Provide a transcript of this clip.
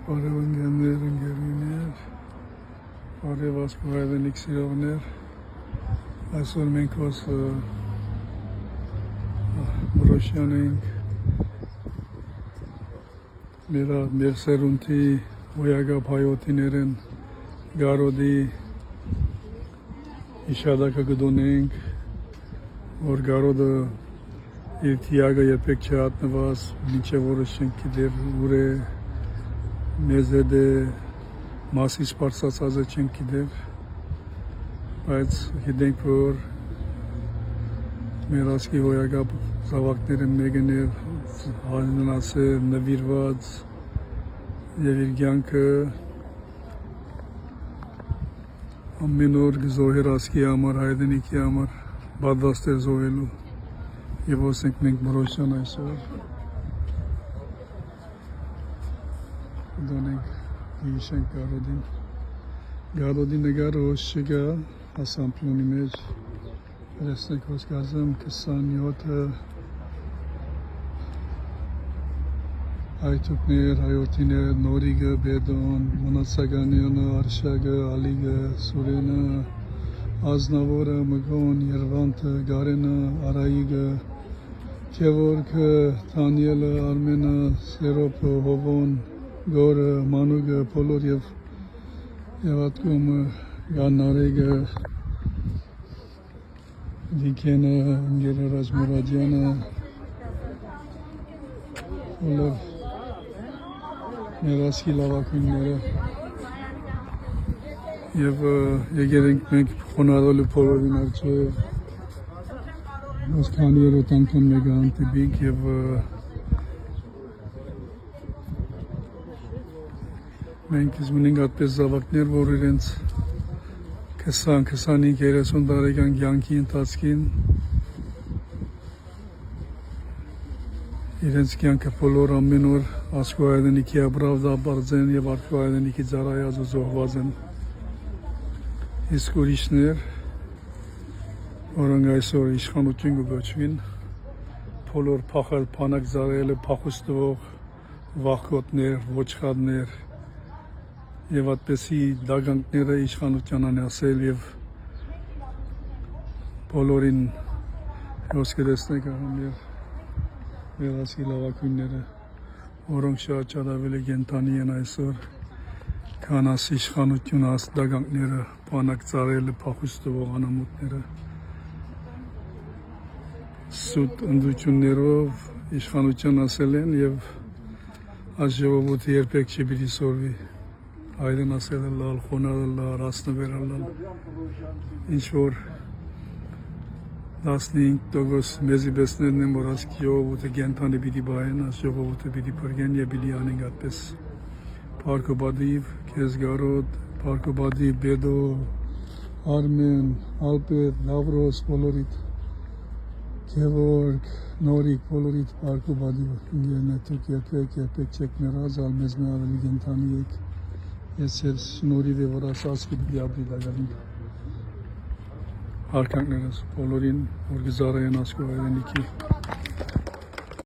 Բարևանգյաններ, ընկերուհիներ, բարև հայրենիք սիրողներ, այսօր մենք ոս Մրոշյան ենք, մեր սերունդի ոյագապ հայոտիներն գարոդի իշադակը գդոնենք, որ գարոդը իր թիագը երբեք չհատնված, մինչև որը չենք գիտեր ուր է, մեզ հետ է մասից պարծացածը չենք գիտեր, բայց գիտենք, որ մեր ասկի հոյագապ զավակները մեկն էր հաննացել, նվիրված և իր կյանքը ամեն օր գզոհեր ասկի համար, հայրենիքի համար պատրաստ էր զոհելու և ոսենք մենք Մրոշյան այսօր դոնենք հիշենք գարոդի նգարը հոս չգա ասամպլոնի մեջ Restek hoş geldin. 27 Aytukner, Hayotiner, Noriga, Bedon, Monatsaganyana, Arshaga, Aliga, Surena, Aznavora, Magon, Yervanta, Garena, Araiga, Kevorka, Tanyela, Armena, Serop, Hovon, Gora, Manuga, Poloryev, Yevatkum, Ganarega, Dikena, Angela Rajmuradiana, Olav Meraski Lavakunere. Եվ եկերենք մենք խոնարհելու փորովին արջե ոսքանի երոտ անգամ մեկ անտիբիկ և մենք զմունենք այդպես զավակներ, որ իրենց 20-25-30 տարեկան կյանքի ընթացքին իրենց կյանքը բոլոր ամեն օր ասկու հայրենիքի ապրավդաբարձ են և ասկու հայրենիքի ծառայած ու զոհված են իսկ ուրիշներ, որոնք այսօր իշխանություն կգոչվին, բոլոր փախել, փանակ ծառայելը փախուստվող վախկոտներ, ոչխարներ և այդպեսի դագանքները իշխանության անասել և բոլորին ոսկե տեսնեք մեր ասկի լավակույնները, որոնք շատ ավելի կենդանի են այսօր, քան աս իշխանությունը, աս դագանքները, փանակ ծառայելը, փախուստվող անամոթները, սուտ ընդություններով իշխանության ասել են և այս ժողովուրդը երբեք չպիտի սորվի հայրեն ասել է լալ, խոնարը լալ, ասնվերը լալ, ինչ-որ 15% մեզի բեսներն են, որ ասկի ժողովուրդը գենթանի պիտի բայեն, աս ժողովուրդը պիտի պրգեն և պիտի անենք այդպես Պարկոբադիվ, Կեզգարոտ, Պարկոբադիվ, Բեդո, Արմեն, Ալպետ, Լավրոս, բոլորիտ, Քևորգ, Նորիկ, բոլորիտ Պարկոբադիվ, ինգերնետուկ երբեք չեք մերած, ալ մեզ մե ավելի գենթանի եք, ես էր շնորիվ է, որ ասասկի պիտի ապրի դագալին հարկանքներս բոլորին, որ գզարայեն ասկու հայրենիքի